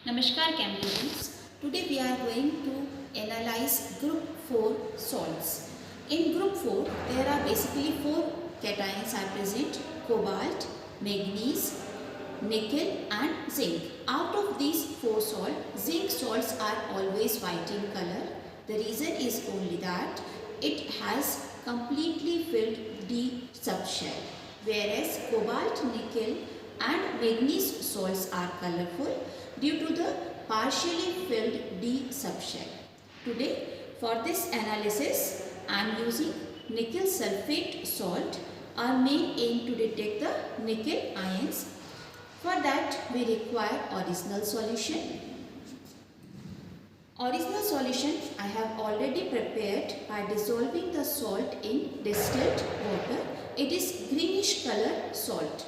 Namaskar Cambridgians. Today we are going to analyze group 4 salts. In group 4 there are basically 4 cations are present: cobalt, manganese, nickel and zinc. Out of these 4 salts, zinc salts are always white in color. The reason is only that it has completely filled D subshell, whereas cobalt, nickel and manganese salts are colorful due to the partially filled D subshell. Today for this analysis I am using nickel sulfate salt. Our main aim to detect the nickel ions. For that we require original solution. Original solution I have already prepared by dissolving the salt in distilled water. It is greenish color salt.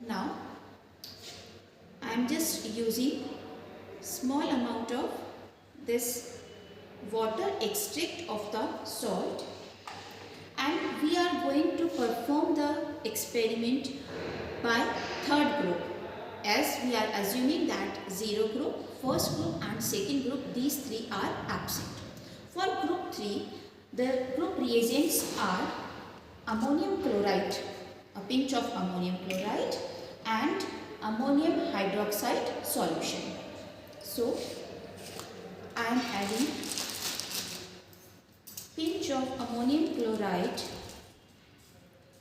Now I am just using small amount of this water extract of the salt, and we are going to perform the experiment by third group, as we are assuming that 0 group, first group and second group, these three are absent. For group 3, the group reagents are ammonium chloride, a pinch of ammonium chloride and ammonium hydroxide solution. So I am adding pinch of ammonium chloride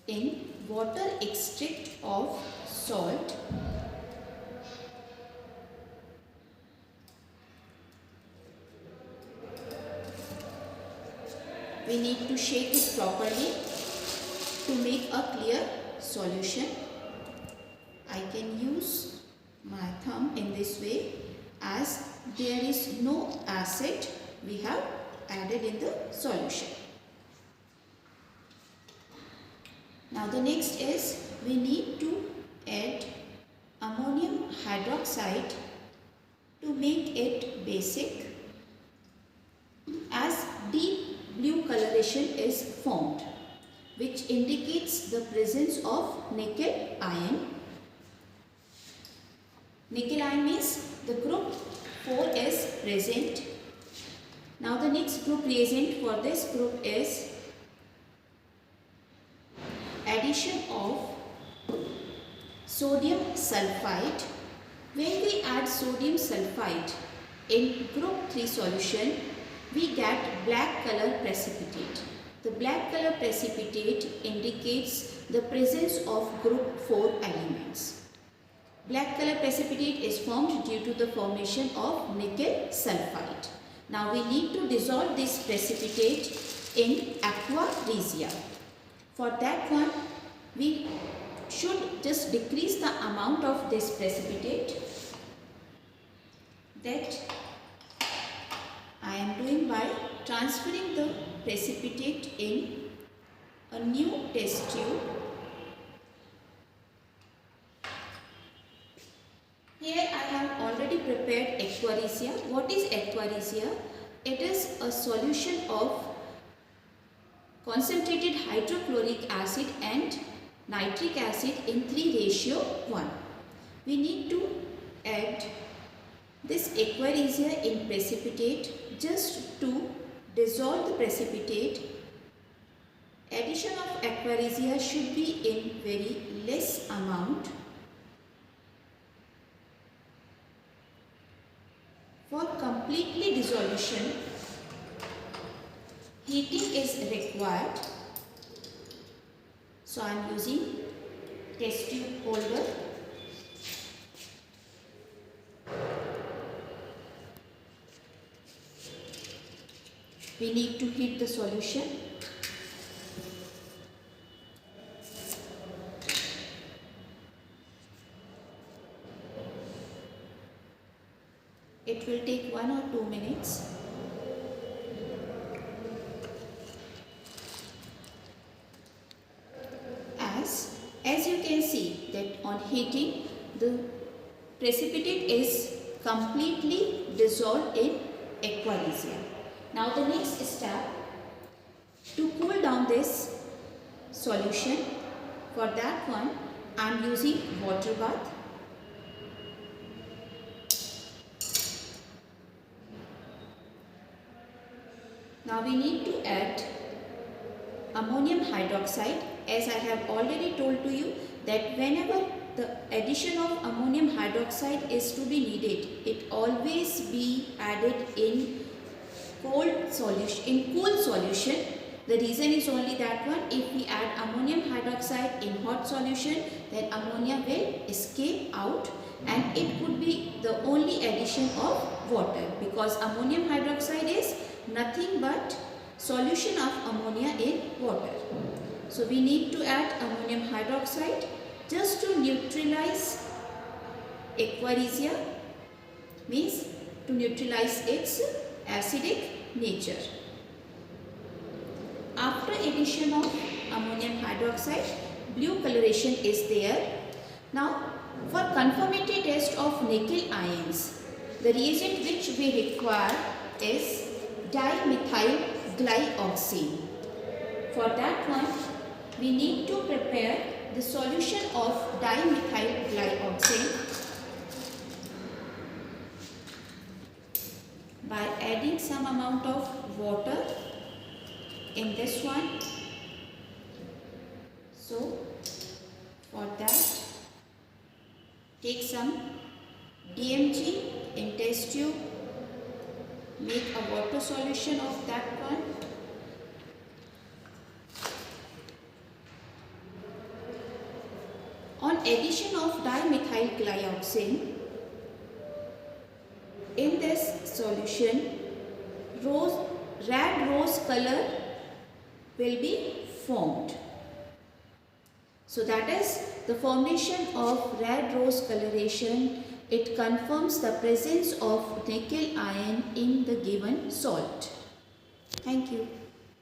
in water extract of salt. We need to shake it properly to make a clear solution. I can use my thumb in this way, as there is no acid we have added in the solution. Now the next is we need to add ammonium hydroxide to make it basic, as deep blue coloration is formed, which indicates the presence of nickel ion. Nickel ion means the group 4 is present. Now the next group reagent for this group is addition of sodium sulfide. When we add sodium sulfide in group 3 solution, we get black color precipitate. The black color precipitate indicates the presence of group 4 elements. Black color precipitate is formed due to the formation of nickel sulfide. Now we need to dissolve this precipitate in aqua regia. For that one, we should just decrease the amount of this precipitate. That I am doing by transferring the precipitate in a new test tube. Here I have already prepared aqua regia. What is aqua regia? It is a solution of concentrated hydrochloric acid and nitric acid in 3:1. We need to add this aqua regia in precipitate just to dissolve the precipitate. Addition of aqua regia should be in very less amount. For completely dissolution, heating is required. So I am using test tube holder. We need to heat the solution. It will take 1 or 2 minutes. As you can see that on heating, the precipitate is completely dissolved in aqua regia. Now the next step, to cool down this solution, for that one I am using water bath. Now we need to add ammonium hydroxide. As I have already told to you that whenever the addition of ammonium hydroxide is to be needed, it always be added in cold solution, in cool solution. The reason is only that one, if we add ammonium hydroxide in hot solution, then ammonia will escape out and it could be the only addition of water, because ammonium hydroxide is nothing but solution of ammonia in water. So we need to add ammonium hydroxide just to neutralize aquaresia, means to neutralize its acidic nature. After addition of ammonium hydroxide, blue coloration is there. Now for conformity test of nickel ions, the reagent which we require is dimethyl glyoxine. For that one, we need to prepare the solution of dimethyl glyoxine by adding some amount of water in this one. So for that, take some DMG in test tube, make a water solution of that one. On addition of dimethyl glyoxine, in this solution, red rose color will be formed. So that is the formation of red rose coloration. It confirms the presence of nickel ion in the given salt. Thank you.